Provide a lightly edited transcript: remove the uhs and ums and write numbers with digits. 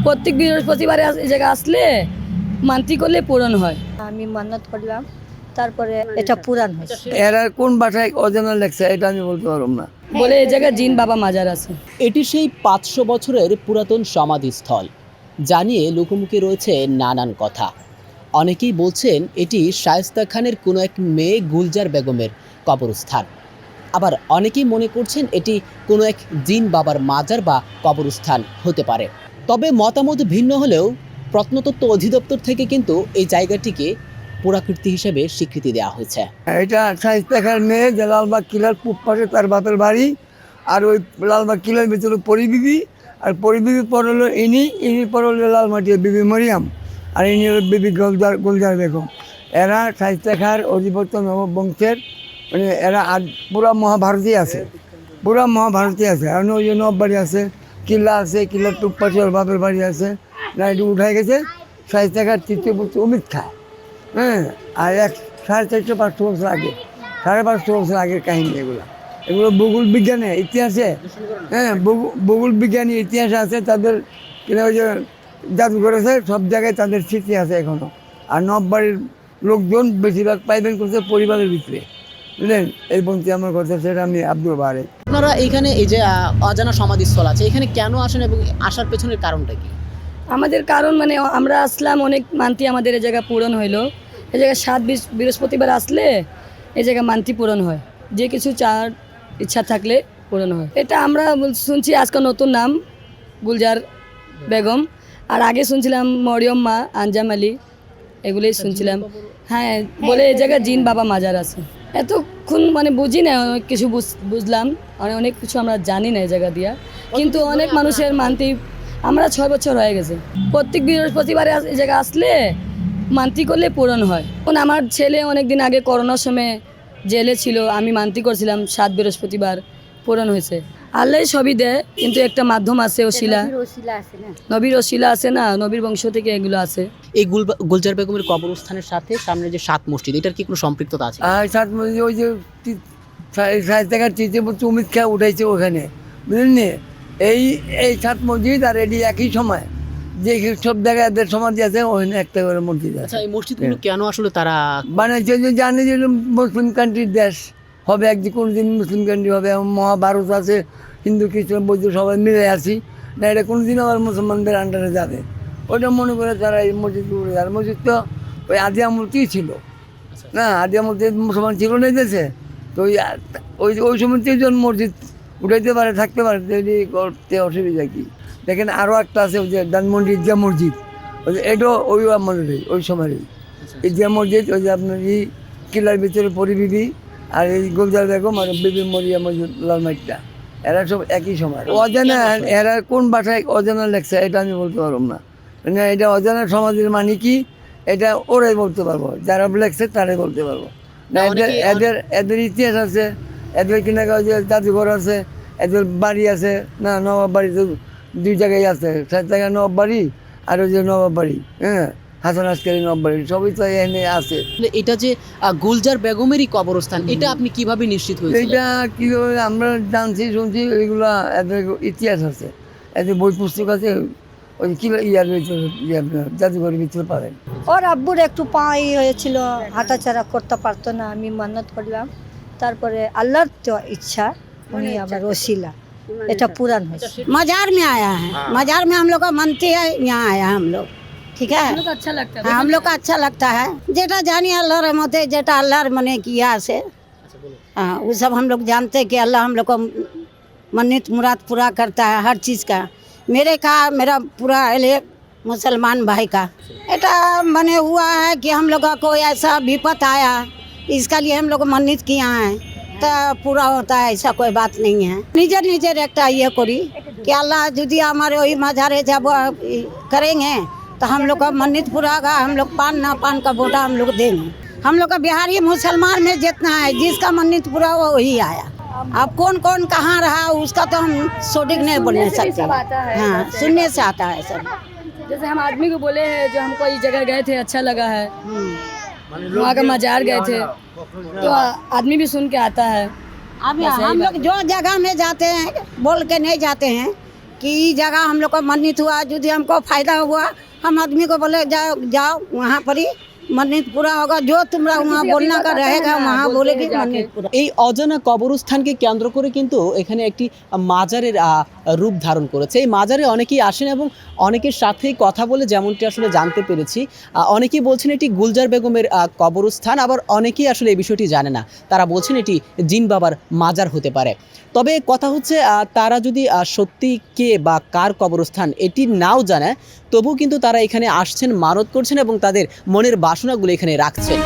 প্রত্যেক বৃহস্পতিবারে এই জায়গা আসলে মানতি করলে পূরণ হয়। আমি মান্নাত করলাম, তারপরে এটা পূরণ হয়েছে। এরা কোন ভাষায় অজানা লেখছে এটা আমি বলতে পারব না। বলে এই জায়গায় জিন বাবা মাজার আছে। এটি সেই 500 বছরের পুরাতন সমাধিস্থল, যা নিয়ে লোকমুখে রয়েছে নানান কথা। অনেকেই বলছেন এটি শায়েস্তা খানের কোনো এক মেয়ে গুলজার বেগমের কবরস্থান, আবার অনেকেই মনে করছেন এটি কোনো এক জিন বাবার মাজার বা কবরস্থান হতে পারে। তবে মতামত ভিন্ন হলেও প্রত্নতত্ত্ব অধিদপ্তর থেকে কিন্তু এই জায়গাটিকে পুরাকীর্তি হিসেবে স্বীকৃতি দেওয়া হয়েছে। এটা শায়েস্তা খানের মেয়ে, যে লালবাগ কিলার পূব পাশে তার বাপের বাড়ি, আর ওই লালবাগ কিলার ভিতরে পরিবিবি, আর পরিবিবির পর হলো ইনির পর হলো লালমাটিয়া বিবি মরিয়াম, আর ইনি হলো বিবি গুলজার বেগম। এরা শায়েস্তা খার অধিপত্য নবাব বংশের, মানে এরা পুরা মহাভারতই আছে, পুরা মহাভারতই আছে। আর ওই যে নব বাড়ি আছে, কিল্লা আছে, কিল্লার পূব পাশে ওর বাপের বাড়ি আছে, না একটু উঠাই গেছে। শায়েস্তা খার তৃতীয় পুত্র অমিত খায়, হ্যাঁ। আর 450-500 বছর আগে, 550 বছর আগের কাহিনী এগুলো ভূগোল বিজ্ঞানে ইতিহাসে, হ্যাঁ, ভূগোল বিজ্ঞানী ইতিহাসে আছে। তাদের কিনা ওই যে জাদুঘর আছে, সব জায়গায় তাদের স্মৃতি আছে এখনও। আর নববাড়ির লোকজন বেশিরভাগ পাইবেন করছে পরিবারের ভিতরে, বুঝলেন। এই বলতে আমার কথা, সেটা আমি আব্দুল বারে। আপনারা এখানে এই যে অজানা সমাধিস্থল আছে, এখানে কেন আসেন এবং আসার পেছনের কারণটা কি? আমাদের কারণ মানে আমরা আসলাম, অনেক মানতি আমাদের এই জায়গা পূরণ হইলো। এই জায়গায় 7 বৃহস্পতিবার আসলে এই জায়গায় মানতি পূরণ হয়, যে কিছু চার ইচ্ছা থাকলে পূরণ হয়। এটা আমরা শুনছি আজকে নতুন নাম গুলজার বেগম, আর আগে শুনছিলাম মরিয়ম মা, আঞ্জাম আলী, এগুলোই শুনছিলাম। হ্যাঁ, বলে এই জায়গায় জিন বাবা মাজার আছে। এতক্ষণ মানে বুঝি না, অনেক কিছু বুঝলাম, অনেক কিছু আমরা জানি না এই জায়গা দিয়া, কিন্তু অনেক মানুষের মানতি। আমরা 6 বছর হয়ে গেছে, প্রত্যেক বৃহস্পতিবারে এই জায়গা আসলে মানতি করলে পূরণ হয়। এখন আমার ছেলে অনেক দিন আগে করোনার সময় জেলে ছিল, আমি মানতি করছিলাম, 7 বৃহস্পতিবার পূরণ হয়েছে। আল্লাহ সবই দেয়, কিন্তু একটা মাধ্যম আছে, ওসিলা, নবীর ওসিলা আছে না, নবীর বংশ থেকে এগুলো আছে। এই গুলজার বেগমের কবরস্থানের সাথে সামনে যে 7 মসজিদ, এটার কি কোনো সম্পৃক্ততা আছে? আর 7 মসজিদ ওই যে শায়েস্তা খার তৃতীয় পুত্র অমিত খা উঠাইছে ওখানে, বুঝলেন। এই 7 মসজিদ আর এটি একই সময়, যে সব জায়গায় এদের সমাধি আছে, ওখানে একটা করে মসজিদ আছে। আচ্ছা, এই মসজিদগুলো কেন আসলে তারা বানাইছে? যে জানে যে মুসলিম কান্ট্রির দেশ হবে, একদিন কোনো দিন মুসলিম কান্ট্রি হবে, মহাভারত আছে, হিন্দু খ্রিস্টান বৌদ্ধ সবাই মিলে আছি না, এটা কোনো দিন আবার মুসলমানদের আন্ডারে যাবে, ওইটা মনে করে তারা এই মসজিদ উঠে। আর মসজিদ তো ওই আদি আমলতেই ছিল না, আদি আমলতে মুসলমান ছিল না দেশে, তো ওই সময়তেই যখন মসজিদ উঠাইতে পারে, থাকতে পারে, করতে অসুবিধা কি? দেখেন আরও একটা আছে, ওই যে ধানমন্ডি ঈদগাহ মসজিদ, ওই যে এটাও ওই আমলেরই, ওই সময়েরই ঈদগাহ মসজিদ। ওই যে আপনার এই কিলার ভিতরে পরিবিবি, আর এই গুলজার বেগম আর বিবি মরিয়া মসজিদ লালমাটিয়া, এরা সব একই সময়। অজানা, এরা কোন ভাষায় অজানা লেখছে এটা আমি বলতে পারব না। মানে এটা অজানা সমাজের মানে কি, এটা ওরাই বলতে পারবো, যারা লেখছে তারাই বলতে পারবো না। এদের ইতিহাস আছে, এদের কিনা যে জাদুঘর আছে, এদের বাড়ি আছে না, নবাব বাড়ি তো 2 জায়গায় আছে, 7 জায়গায় নবাব বাড়ি, আর ওই যে নবাব বাড়ি, হ্যাঁ, হাসান আসকারি নবাব বাড়ি, সবই তো এখানে আছে। এটা যে গুলজার বেগমেরই কবরস্থান, এটা আপনি কিভাবে নিশ্চিত হয়েছেন? এইটা কীভাবে আমরা জানছি, শুনছি, এইগুলা এদের ইতিহাস আছে, এদের বই পুস্তক আছে, ওই কি ইয়ার ভিতরে, জাদুঘরের ভিতরে পাবেন। ওর আব্বুর একটু পা হয়েছিল, হাঁটাচাড়া করতে পারতো না, আমি মান্নাত করলাম, তারপরে আল্লাহর তো ইচ্ছা, উনি আবার ওসিলা, এটা পূরণ হয়েছে। मजार में आया है, मजार में हम लोग का मनती है, यहाँ आया हम लोग, ठीक है, अच्छा लगता हाँ, हम लोग का अच्छा लगता है। जेटा जानी अल्लाह रहमते, जेटा अल्लाह मने किया से, हाँ, वो सब हम लोग जानते हैं कि अल्लाह हम लोग को मन्नत मुराद पूरा करता है हर चीज़ का। मेरा पूरा मुसलमान भाई का एटा मने हुआ है कि हम लोग का कोई ऐसा विपत आया, इसका लिए हम लोग मन्नत किया है, तो पूरा होता है, ऐसा कोई बात नहीं है। निजर एक ये करी कि अल्लाह यदि हमारे वही मजारे जब करेंगे तो हम लोग का मन्नत पूरा होगा, हम लोग पान का बोटा हम लोग देंगे। हम लोग का बिहारी मुसलमान में जितना है, जिसका मन्नत पूरा हुआ वही आया। अब कौन कहाँ रहा उसका तो हम सोडिक नहीं बोलने सकते, हाँ, सुनने से आता है सब। जैसे हम आदमी को बोले हैं जो हमको इस जगह गए थे, अच्छा लगा है, वहाँ का मजार गए थे, तो आदमी भी सुन के आता है। अब हम लोग जो जगह में जाते हैं बोल के नहीं जाते हैं, कि ये जगह हम लोग को मन्नत हुआ, यदि हमको फायदा हुआ, हम आदमी को बोले जाओ जाओ वहाँ पर ही मन्नत पूरा होगा, जो तुम्हारा वहाँ बोलना का रहेगा वहाँ बोलेगी मन्नत पूरा। এই অজানা কবরস্থানকে কেন্দ্র করে কিন্তু এখানে একটি মাজারের রূপ ধারণ করেছে। এই মাজারে অনেকেই আসেন এবং অনেকের সাথেই কথা বলে যেমনটি আসলে জানতে পেরেছি, অনেকেই বলছেন এটি গুলজার বেগমের কবরস্থান, আবার অনেকেই আসলে এই বিষয়টি জানে না। তারা বলছেন এটি জিন বাবার মাজার হতে পারে। তবে কথা হচ্ছে তারা যদি সত্যি কে বা কার কবরস্থান এটি নাও জানে, তবুও কিন্তু তারা এখানে আসছেন, মানত করছেন এবং তাদের মনের বাসনাগুলো এখানে রাখছেন।